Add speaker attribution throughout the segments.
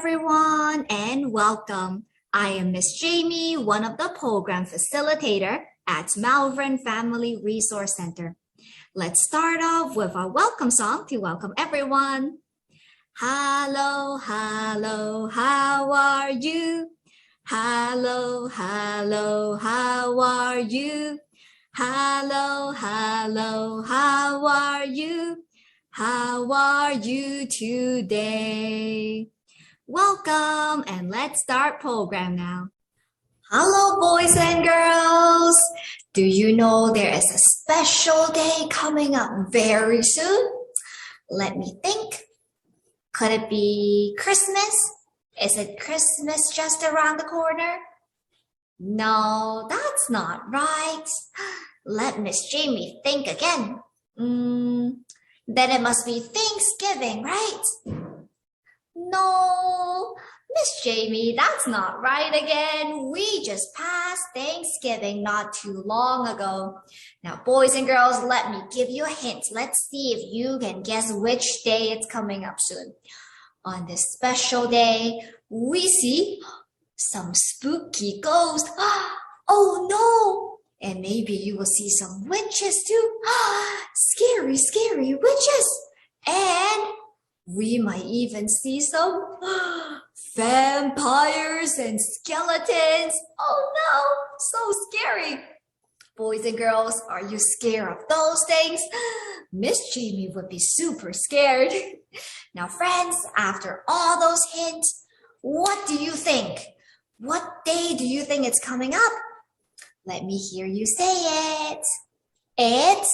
Speaker 1: everyone, and welcome. I am Miss Jamie, one of the program facilitator at Malvern Family Resource Center. Let's start off with our welcome song to welcome everyone. Hello, hello, how are you? Hello, hello, how are you? Hello, hello, how are you? How are you today? Welcome, and let's start program now. Hello, boys and girls. Do you know there is a special day coming up very soon? Let me think. Could it be Christmas? Is it Christmas just around the corner? No, that's not right. Let Miss Jamie think again. Then it must be Thanksgiving, right? No, Miss Jamie, that's not right again. We just passed Thanksgiving not too long ago. Now, boys and girls, let me give you a hint. Let's see if you can guess which day it's coming up soon. On this special day, we see some spooky ghosts. Oh no! And maybe you will see some witches too. Scary, scary witches. And we might even see some vampires and skeletons. Oh no, so scary. Boys and girls, are you scared of those things? Miss Jamie would be super scared. Now, friends, after all those hints, what do you think? What day do you think it's coming up? Let me hear you say it. It's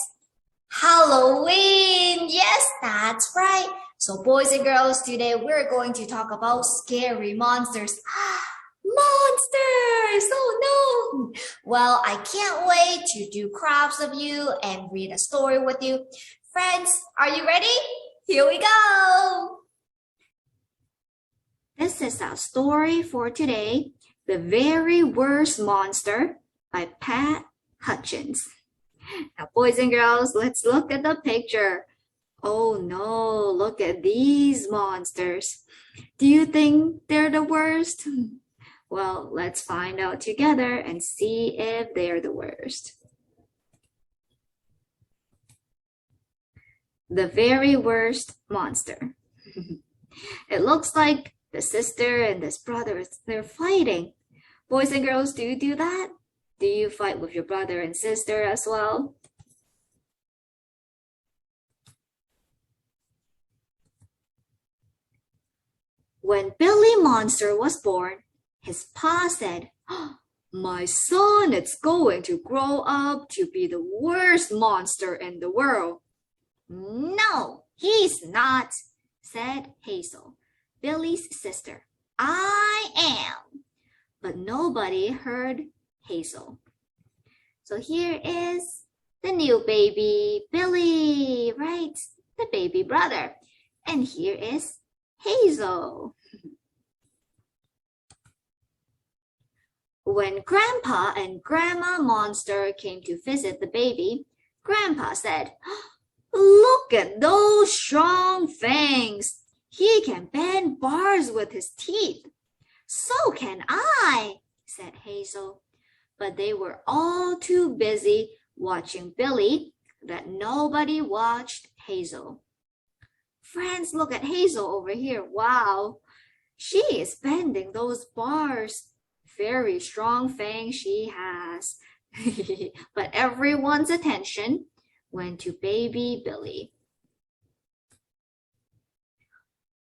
Speaker 1: Halloween. Yes, that's right. So boys and girls, today we're going to talk about scary monsters. Monsters! Oh no! Well, I can't wait to do crafts of you and read a story with you. Friends, are you ready? Here we go! This is our story for today, The Very Worst Monster by Pat Hutchins. Now, boys and girls, let's look at the picture. Oh no, look at these monsters. Do you think they're the worst? Well, let's find out together and see if they're the worst. The very worst monster. It looks like the sister and this brother, they're fighting. Boys and girls, do you do that? Do you fight with your brother and sister as well? When Billy Monster was born, his pa said, "My son is going to grow up to be the worst monster in the world." "No, he's not," said Hazel, Billy's sister. "I am." But nobody heard Hazel. So here is the new baby, Billy, right? The baby brother. And here is Hazel. When Grandpa and Grandma Monster came to visit the baby, Grandpa said, "Look at those strong fangs. He can bend bars with his teeth." "So can I," said Hazel. But they were all too busy watching Billy that nobody watched Hazel. Friends, look at Hazel over here. Wow, she is bending those bars. Very strong fangs she has. But everyone's attention went to baby Billy.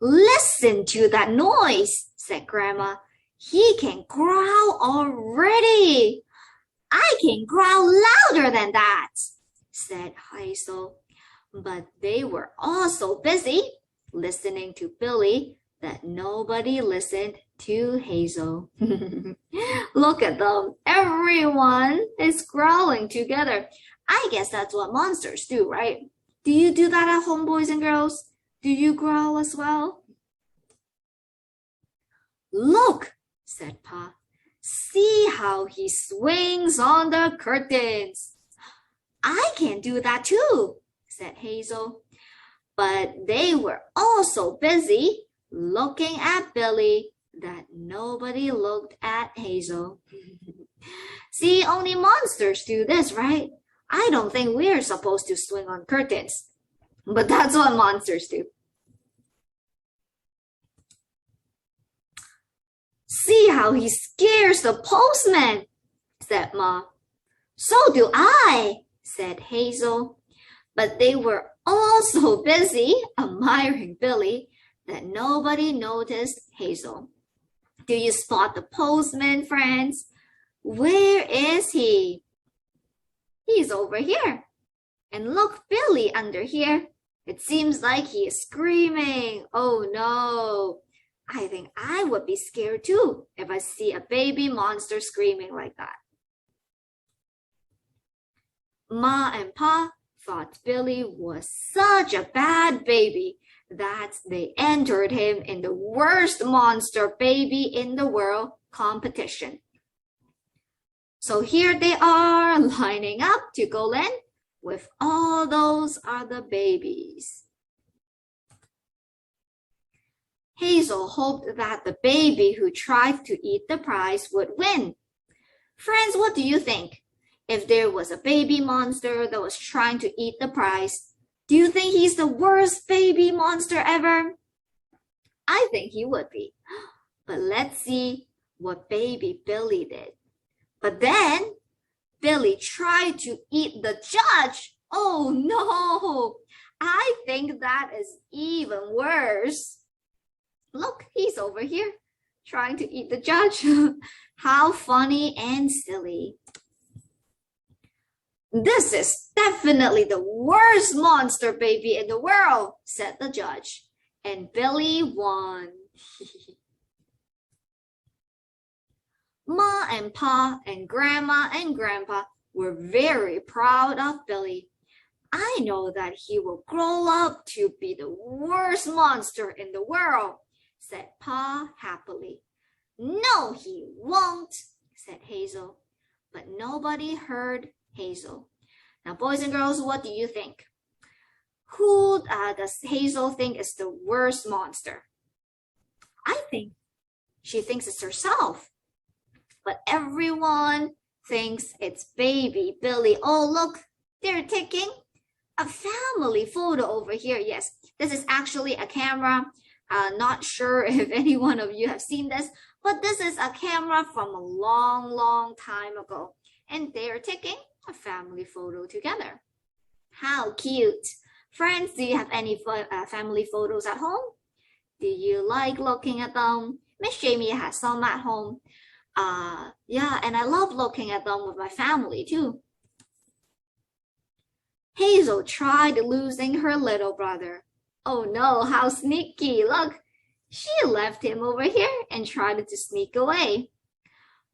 Speaker 1: "Listen to that noise," said Grandma. "He can growl already." "I can growl louder than that," said Hazel. But they were all so busy listening to Billy that nobody listened to Hazel. Look at them. Everyone is growling together. I guess that's what monsters do, right? Do you do that at home, boys and girls? Do you growl as well? "Look," said Pa. "See how he swings on the curtains." "I can do that too," said Hazel. But they were all so busy looking at Billy that nobody looked at Hazel. See, only monsters do this, right? I don't think we're supposed to swing on curtains, but that's what monsters do. See how he scares the postman, said Ma. So do I, said Hazel. But they were all so busy admiring Billy that nobody noticed Hazel. Do you spot the postman, friends? Where is he? He's over here. And look, Billy under here. It seems like he is screaming. Oh no. I think I would be scared too if I see a baby monster screaming like that. Ma and Pa thought Billy was such a bad baby that they entered him in the worst monster baby in the world competition. So here they are lining up to go in with all those other babies. Hazel hoped that the baby who tried to eat the prize would win. Friends, what do you think? If there was a baby monster that was trying to eat the prize, do you think he's the worst baby monster ever? I think he would be. But let's see what baby Billy did. But then Billy tried to eat the judge. Oh no! I think that is even worse. Look, he's over here trying to eat the judge. How funny and silly. This is definitely the worst monster baby in the world, said the judge. And Billy won. Ma and Pa and Grandma and Grandpa were very proud of Billy. I know that he will grow up to be the worst monster in the world, said Pa happily. No, he won't, said Hazel. But nobody heard Hazel. Now, boys and girls, what do you think? Who does Hazel think is the worst monster? I think she thinks it's herself. But everyone thinks it's baby Billy. Oh, look, they're taking a family photo over here. Yes, this is actually a camera. Not sure if any one of you have seen this, but this is a camera from a long, long time ago. And they're taking a family photo together. How cute. Friends, do you have any family photos at home? Do you like looking at them? Miss Jamie has some at home. Yeah, and I love looking at them with my family too. Hazel tried losing her little brother. Oh no, how sneaky. Look, she left him over here and tried to sneak away.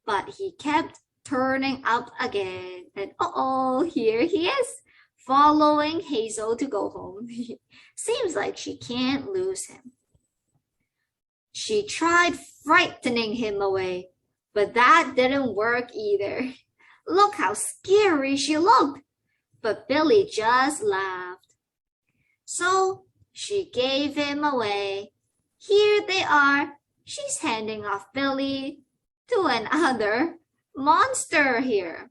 Speaker 1: But he kept turning up again. And uh-oh, here he is, following Hazel to go home. Seems like she can't lose him. She tried frightening him away, but that didn't work either. Look how scary she looked. But Billy just laughed. So she gave him away. Here they are. She's handing off Billy to another monster here.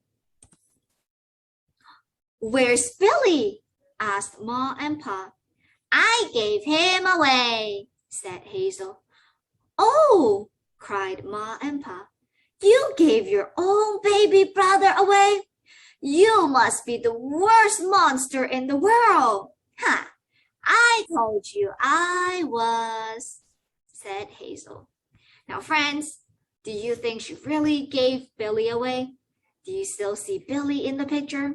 Speaker 1: Where's Billy? Asked Ma and Pa. I gave him away, said Hazel. Oh, cried Ma and Pa. You gave your own baby brother away? You must be the worst monster in the world. Ha! I told you I was, said Hazel. Now, friends, do you think she really gave Billy away? Do you still see Billy in the picture?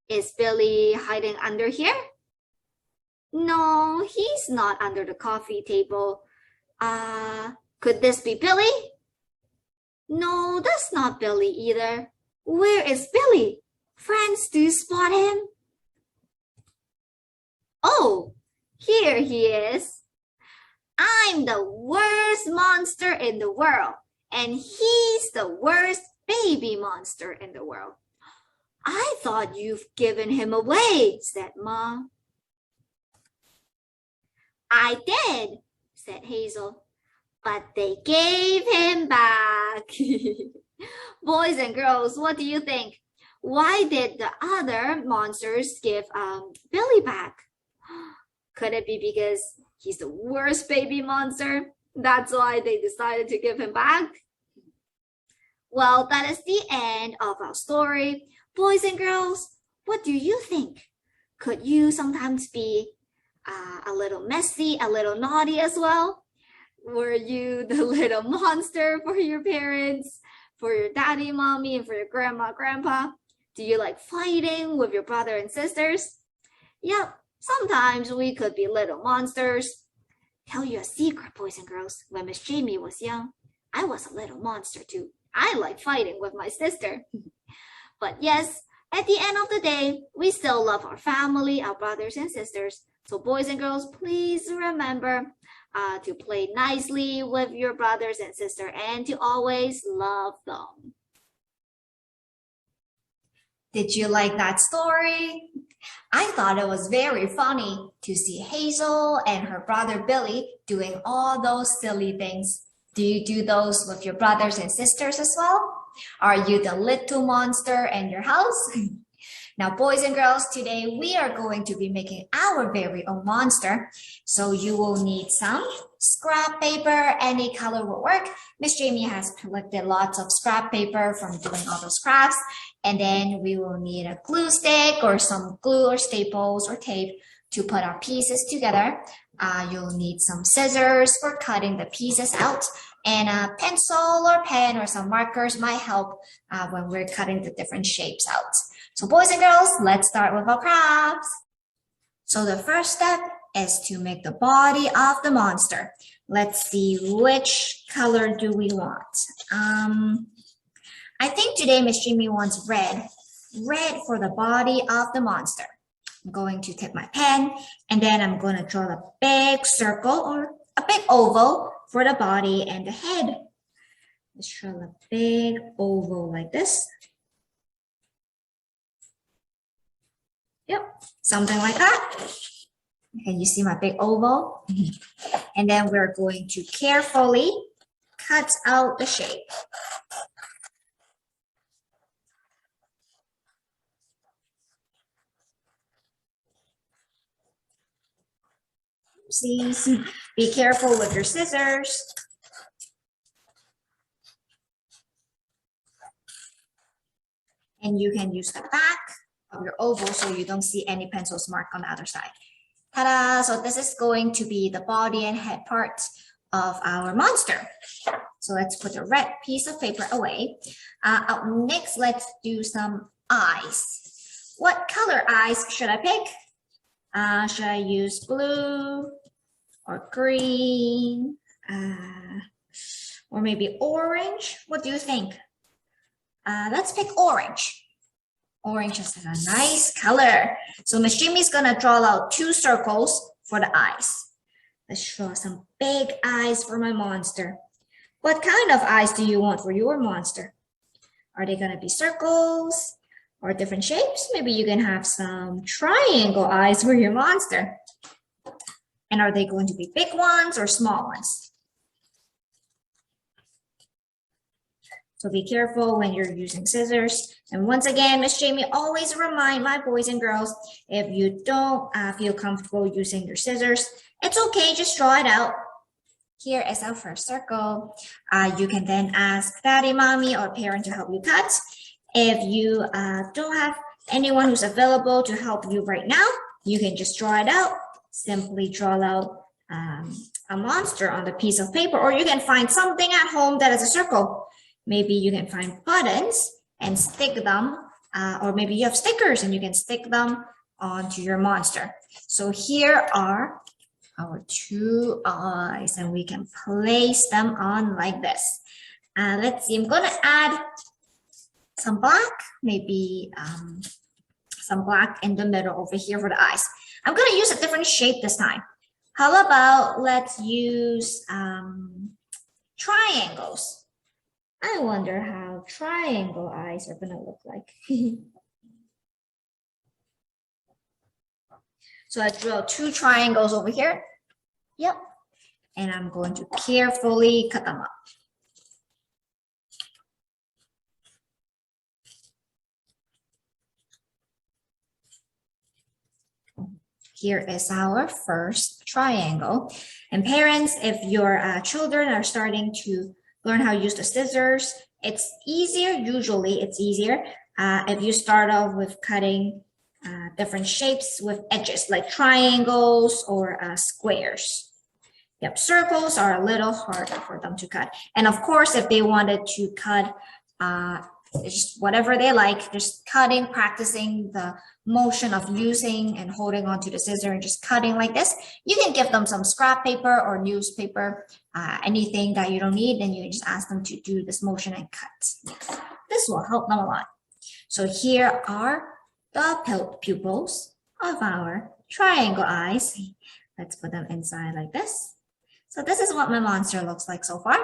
Speaker 1: Is Billy hiding under here? No, he's not under the coffee table. Could this be Billy? No, that's not Billy either. Where is Billy? Friends, do you spot him? Oh, here he is. I'm the worst monster in the world, and he's the worst baby monster in the world. I thought you've given him away, said Ma. I did, said Hazel. But they gave him back. Boys and girls, what do you think? Why did the other monsters give Billy back? Could it be because he's the worst baby monster? That's why they decided to give him back? Well, that is the end of our story. Boys and girls, what do you think? Could you sometimes be a little messy, a little naughty as well? Were you the little monster for your parents, for your daddy, mommy, and for your grandma, grandpa? Do you like fighting with your brother and sisters? Yep, sometimes we could be little monsters. Tell you a secret, boys and girls. When Miss Jamie was young, I was a little monster too. I like fighting with my sister. But yes, at the end of the day, we still love our family, our brothers and sisters. So boys and girls, please remember to play nicely with your brothers and sisters and to always love them. Did you like that story? I thought it was very funny to see Hazel and her brother Billy doing all those silly things. Do you do those with your brothers and sisters as well? Are you the little monster in your house? Now, boys and girls, today we are going to be making our very own monster. So you will need some scrap paper, any color will work. Miss Jamie has collected lots of scrap paper from doing all those crafts. And then we will need a glue stick or some glue or staples or tape to put our pieces together. You'll need some scissors for cutting the pieces out. And a pencil or pen or some markers might help when we're cutting the different shapes out. So boys and girls, let's start with our crafts. So the first step is to make the body of the monster. Let's see, which color do we want? I think today Miss Jamie wants red. Red for the body of the monster. I'm going to take my pen and then I'm going to draw a big circle or a big oval for the body and the head. Let's draw a big oval like this. Yep, something like that. Can you see my big oval? And then we're going to carefully cut out the shape. See, be careful with your scissors. And you can use the back of your oval so you don't see any pencils mark on the other side. Ta-da! So this is going to be the body and head part of our monster. So let's put the red piece of paper away. Up next, let's do some eyes. What color eyes should I pick? Should I use blue or green or maybe orange? What do you think? Let's pick orange. Orange is a nice color. So Miss Jamie's gonna draw out 2 circles for the eyes. Let's draw some big eyes for my monster. What kind of eyes do you want for your monster? Are they gonna be circles or different shapes? Maybe you can have some triangle eyes for your monster. And are they going to be big ones or small ones? So be careful when you're using scissors. And once again, Miss Jamie always remind my boys and girls, if you don't feel comfortable using your scissors, it's okay, just draw it out. Here is our first circle. You can then ask daddy, mommy, or parent to help you cut. If you don't have anyone who's available to help you right now, you can just draw it out. Simply draw out a monster on the piece of paper, or you can find something at home that is a circle. Maybe you can find buttons and stick them, or maybe you have stickers and you can stick them onto your monster. So here are our 2 eyes and we can place them on like this. Let's see, I'm gonna add some black, maybe some black in the middle over here for the eyes. I'm gonna use a different shape this time. How about let's use triangles. I wonder how triangle eyes are gonna look like. So I drew 2 triangles over here. Yep. and I'm going to carefully cut them up. Here is our first triangle. And parents, if your children are starting to learn how to use the scissors, it's easier, usually it's easier if you start off with cutting different shapes with edges like triangles or squares. Yep, circles are a little harder for them to cut. And of course, if they wanted to cut just whatever they like, just cutting, practicing the motion of using and holding onto the scissor and just cutting like this, you can give them some scrap paper or newspaper, anything that you don't need, and you just ask them to do this motion and cut. This will help them a lot. So here are the pupils of our triangle eyes. Let's put them inside like this. So this is what my monster looks like so far.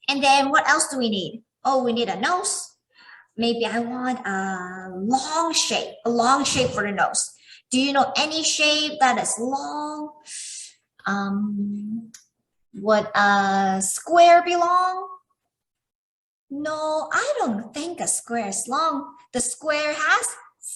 Speaker 1: And then what else do we need? Oh, we need a nose. Maybe I want a long shape for the nose. Do you know any shape that is long? Would a square be long? No, I don't think a square is long. The square has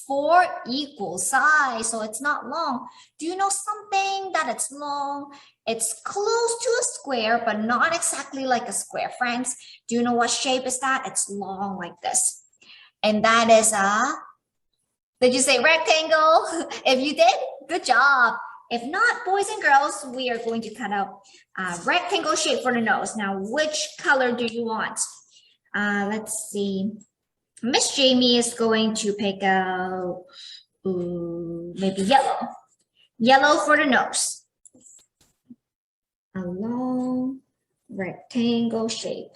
Speaker 1: 4 equal sides, so it's not long. Do you know something that it's long? It's close to a square, but not exactly like a square. Friends, do you know what shape is that? It's long like this. And that is did you say rectangle? If you did, good job. If not, boys and girls, we are going to cut out a rectangle shape for the nose. Now, which color do you want? Let's see. Miss Jamie is going to pick out maybe yellow. Yellow for the nose. A long rectangle shape.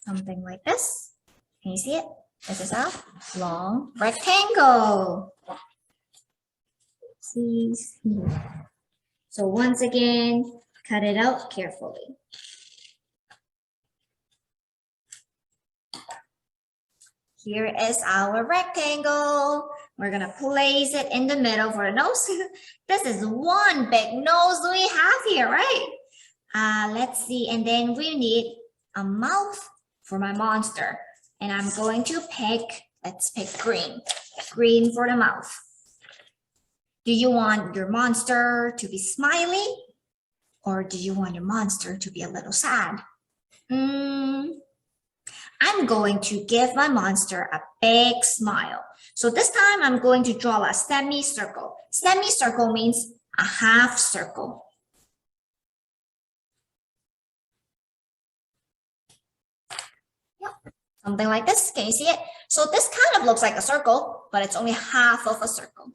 Speaker 1: Something like this. Can you see it? This is a long rectangle. See here. So once again, cut it out carefully. Here is our rectangle. We're gonna place it in the middle for the nose. This is one big nose we have here, right? Let's see, and then we need a mouth for my monster. And I'm going to let's pick green. Green for the mouth. Do you want your monster to be smiley? Or do you want your monster to be a little sad? I'm going to give my monster a big smile. So this time I'm going to draw a semicircle. Semicircle means a half circle. Yep. Something like this. Can you see it? So this kind of looks like a circle, but it's only half of a circle.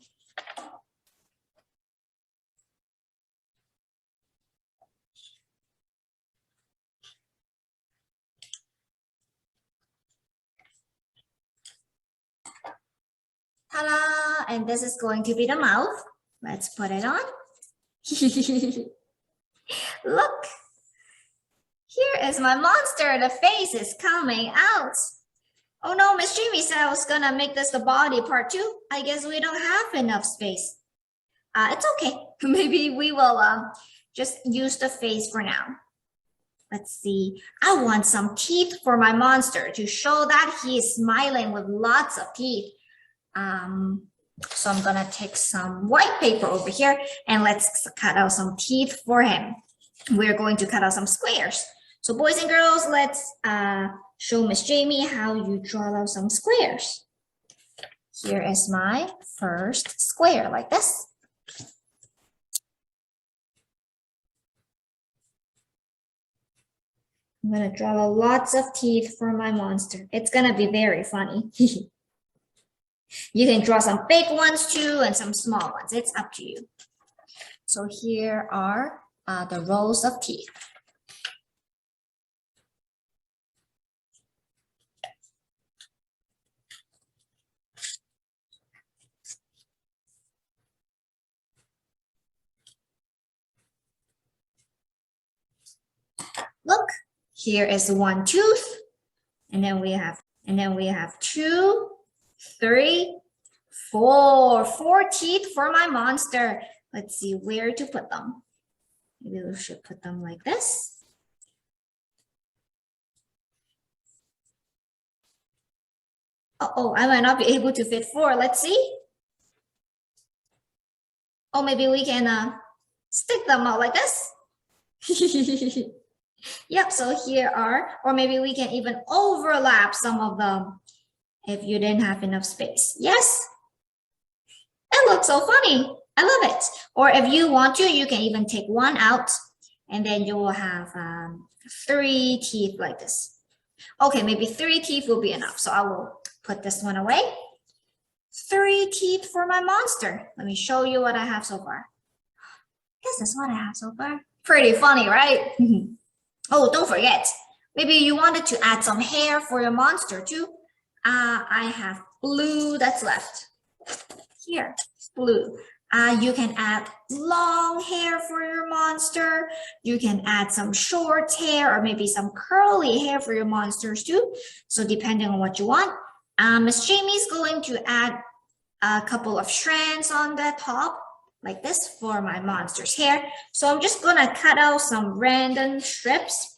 Speaker 1: Ta-da! And this is going to be the mouth. Let's put it on. Look! Here is my monster. The face is coming out. Oh no, Miss Jamie said I was gonna make this the body part 2. I guess we don't have enough space. It's okay. Maybe we will just use the face for now. Let's see. I want some teeth for my monster to show that he is smiling with lots of teeth. So I'm gonna take some white paper over here and let's cut out some teeth for him. We're going to cut out some squares. So boys and girls, let's show Miss Jamie how you draw out some squares. Here is my first square, like this. I'm gonna draw lots of teeth for my monster. It's gonna be very funny. You can draw some big ones too and some small ones. It's up to you. So here are the rows of teeth. Look, here is one tooth, and then we have 2, 3, Four teeth for my monster. Let's see where to put them. Maybe we should put them like this. Uh-oh, I might not be able to fit 4. Let's see. Oh, maybe we can stick them out like this. Yep, so here are, or maybe we can even overlap some of them if you didn't have enough space. Yes, it looks so funny. I love it. Or if you want to, you can even take one out and then you will have 3 teeth like this. Okay, maybe 3 teeth will be enough. So I will put this one away. 3 teeth for my monster. Let me show you what I have so far. This is what I have so far. Pretty funny, right? Oh, don't forget. Maybe you wanted to add some hair for your monster too. I have blue that's left. Here, blue. You can add long hair for your monster. You can add some short hair or maybe some curly hair for your monsters too. So depending on what you want. Miss Jamie's going to add a couple of strands on the top like this for my monster's hair. So I'm just gonna cut out some random strips.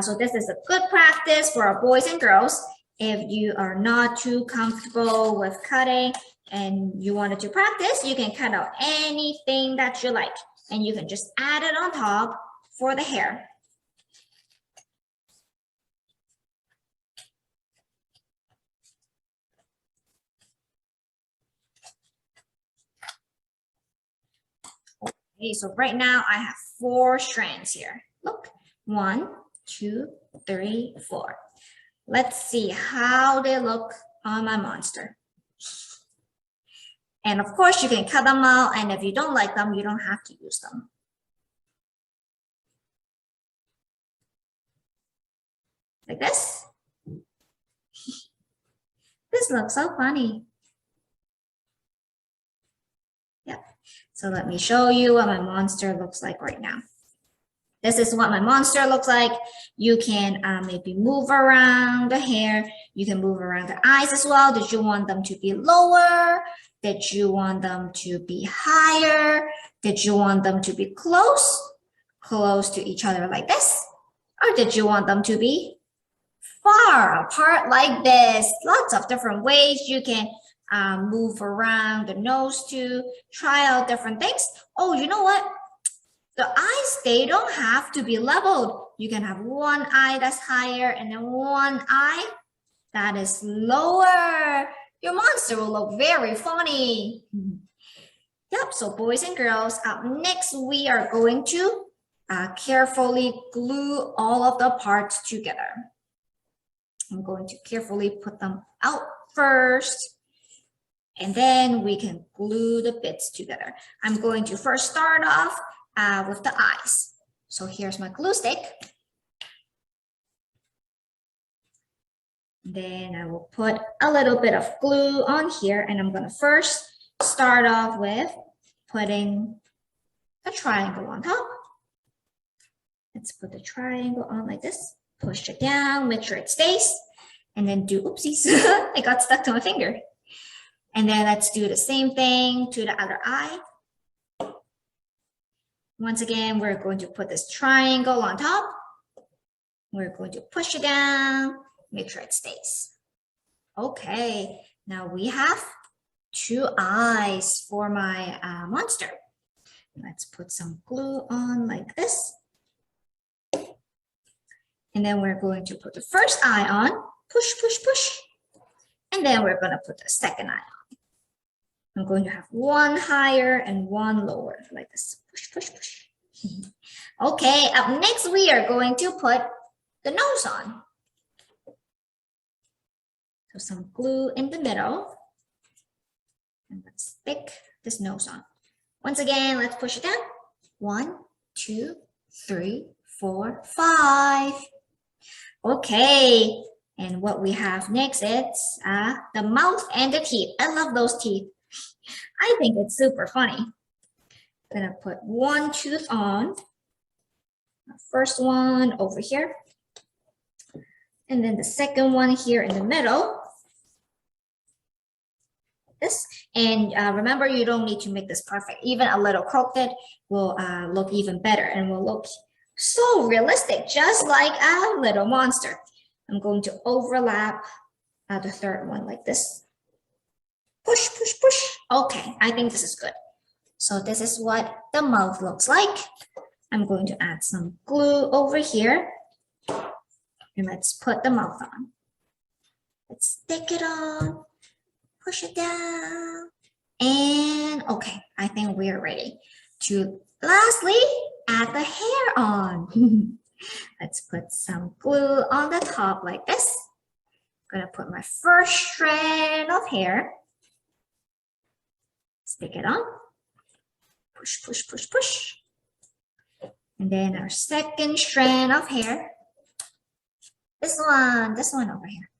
Speaker 1: So this is a good practice for our boys and girls. If you are not too comfortable with cutting and you wanted to practice, you can cut out anything that you like and you can just add it on top for the hair. Okay, so right now I have 4 strands here. Look, 1, 2, 3, 4. Let's see how they look on my monster. And of course you can cut them out, and if you don't like them, you don't have to use them. Like this. This looks so funny. Yep. So let me show you what my monster looks like right now. This is what my monster looks like. You can maybe move around the hair. You can move around the eyes as well. Did you want them to be lower? Did you want them to be higher? Did you want them to be close to each other like this? Or did you want them to be far apart like this? Lots of different ways you can move around the nose to try out different things. Oh, you know what? The eyes, they don't have to be leveled. You can have one eye that's higher and then one eye that is lower. Your monster will look very funny. Yep, so boys and girls, up next we are going to carefully glue all of the parts together. I'm going to carefully put them out first, and then we can glue the bits together. I'm going to first start off with the eyes. So here's my glue stick. Then I will put a little bit of glue on here, and I'm going to first start off with putting a triangle on top. Let's put the triangle on like this. Push it down, make sure it stays, and then do oopsies. It got stuck to my finger. And then let's do the same thing to the other eye. Once again, we're going to put this triangle on top. We're going to push it down, make sure it stays. Okay, now we have 2 eyes for my monster. Let's put some glue on like this. And then we're going to put the first eye on, push, push, push. And then we're going to put the second eye on. I'm going to have one higher and one lower, like this. Push, push, push. Okay, up next we are going to put the nose on. So some glue in the middle. And let's stick this nose on. Once again, let's push it down. 1, 2, 3, 4, 5. Okay, and what we have next is the mouth and the teeth. I love those teeth. I think it's super funny. I'm gonna put one tooth on. The first one over here. And then the second one here in the middle. this. And remember, you don't need to make this perfect. Even a little crooked will look even better and will look so realistic, just like a little monster. I'm going to overlap the third one like this. Push, push, push. Okay, I think this is good. So this is what the mouth looks like. I'm going to add some glue over here. And let's put the mouth on. Let's stick it on. Push it down. And okay, I think we're ready to lastly add the hair on. Let's put some glue on the top like this. I'm gonna put my first strand of hair. Stick it on. Push, push, push, push. And then our second strand of hair. This one over here.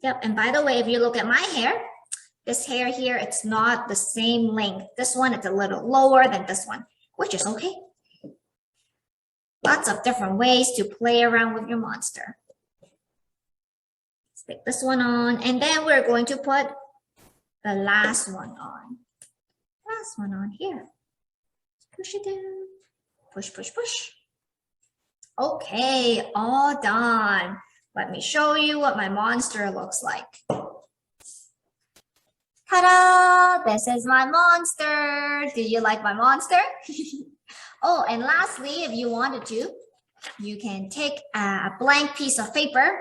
Speaker 1: Yep, and by the way, if you look at my hair, this hair here, it's not the same length. This one, it's a little lower than this one, which is okay. Lots of different ways to play around with your monster. Stick this one on, and then we're going to put the last one on. Last one on here. Push it down. Push, push, push. Okay, all done. Let me show you what my monster looks like. Ta-da! This is my monster. Do you like my monster? Oh, and lastly, if you wanted to, you can take a blank piece of paper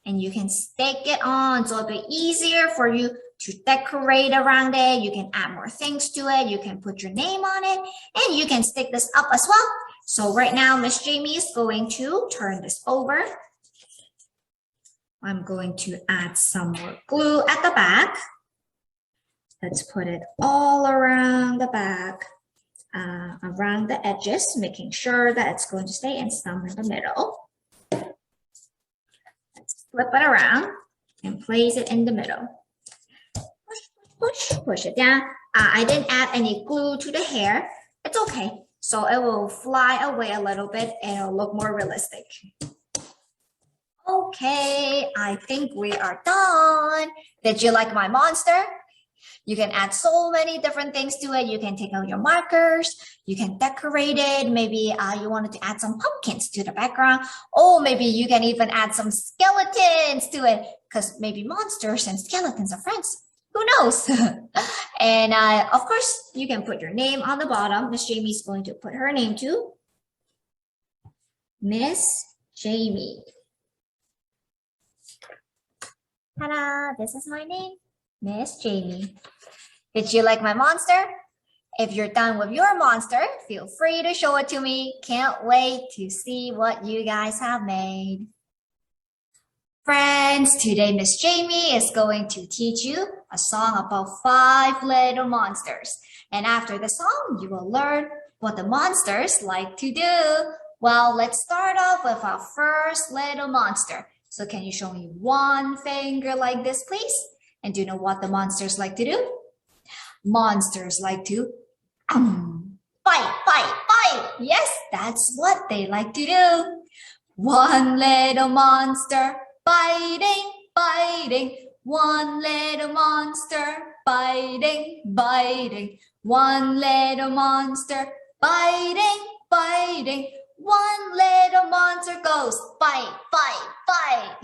Speaker 1: and you can stick it on so it'll be easier for you to decorate around it. You can add more things to it. You can put your name on it and you can stick this up as well. So right now, Miss Jamie is going to turn this over. I'm going to add some more glue at the back. Let's put it all around the back, around the edges, making sure that it's going to stay and some in the middle. Let's flip it around and place it in the middle. Push, push, push it down. I didn't add any glue to the hair. It's okay. So it will fly away a little bit and it'll look more realistic. Okay, I think we are done. Did you like my monster? You can add so many different things to it. You can take out your markers. You can decorate it. Maybe you wanted to add some pumpkins to the background. Or maybe you can even add some skeletons to it because maybe monsters and skeletons are friends. Who knows? And of course, you can put your name on the bottom. Miss Jamie's going to put her name too. Miss Jamie. Ta-da! This is my name, Miss Jamie. Did you like my monster? If you're done with your monster, feel free to show it to me. Can't wait to see what you guys have made. Friends, today Miss Jamie is going to teach you a song about 5 little monsters. And after the song, you will learn what the monsters like to do. Well, let's start off with our first little monster. So can you show me one finger like this, please? And do you know what the monsters like to do? Monsters like to fight, fight, fight. Yes, that's what they like to do. One little monster biting, biting. One little monster biting, biting. One little monster biting, biting. One little monster goes fight, fight, fight.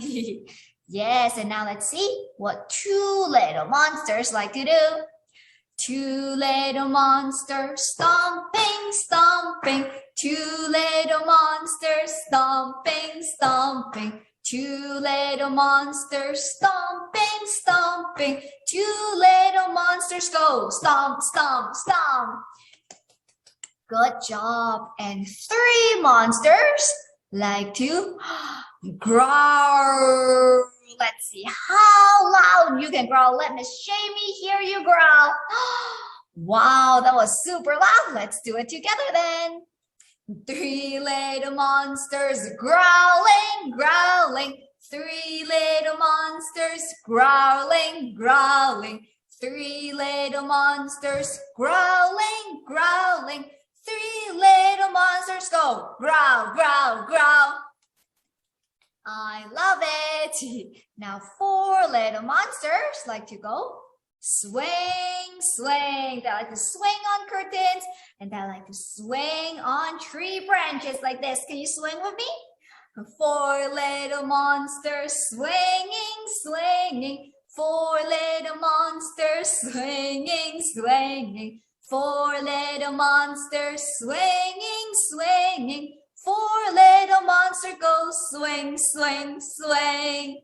Speaker 1: Yes, and now let's see what 2 little monsters like to do. 2 little monsters stomping, stomping. 2 little monsters stomping, stomping. 2 little monsters stomping, stomping. 2 little monsters go stomp, stomp, stomp. Good job. And 3 monsters like to growl. Let's see how loud you can growl. Let Miss Jamie hear you growl. Wow, that was super loud. Let's do it together then. 3 little monsters growling, growling. 3 little monsters growling, growling. 3 little monsters growling, growling. 3 little monsters go growl, growl, growl. I love it. Now 4 little monsters like to go swing, swing. They like to swing on curtains and they like to swing on tree branches like this. Can you swing with me? 4 little monsters swinging, swinging. 4 little monsters swinging, swinging. 4 little monsters swinging, swinging. 4 little monsters go swing, swing, swing.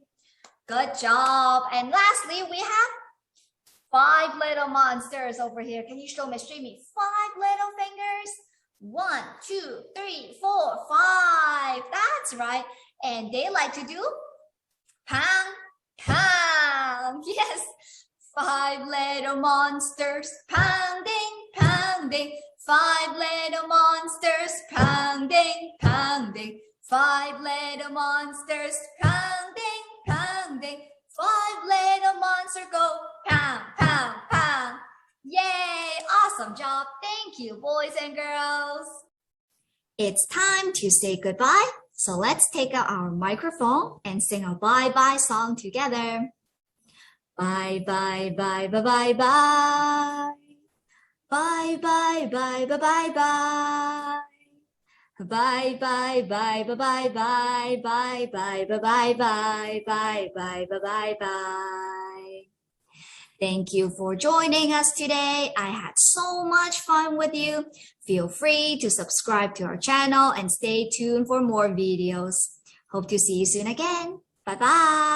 Speaker 1: Good job. And lastly, we have 5 little monsters over here. Can you show Miss Jamie 5 little fingers? 1, 2, 3, 4, 5. That's right. And they like to do pound, pound. Yes. 5 little monsters pounding, pounding. 5 little monsters pounding, pounding. 5 little monsters pounding, pounding. 5 little monsters go pound, pound, pound. Yay! Awesome job. Thank you, boys and girls. It's time to say goodbye. So let's take out our microphone and sing a bye-bye song together. Bye, bye, bye, bye, bye, bye. Bye, bye, bye, bye, bye, bye. Bye, bye, bye, bye, bye, bye, bye, bye, bye, bye, bye, bye, bye, bye, bye, bye. Thank you for joining us today. I had so much fun with you. Feel free to subscribe to our channel and stay tuned for more videos. Hope to see you soon again. Bye-bye.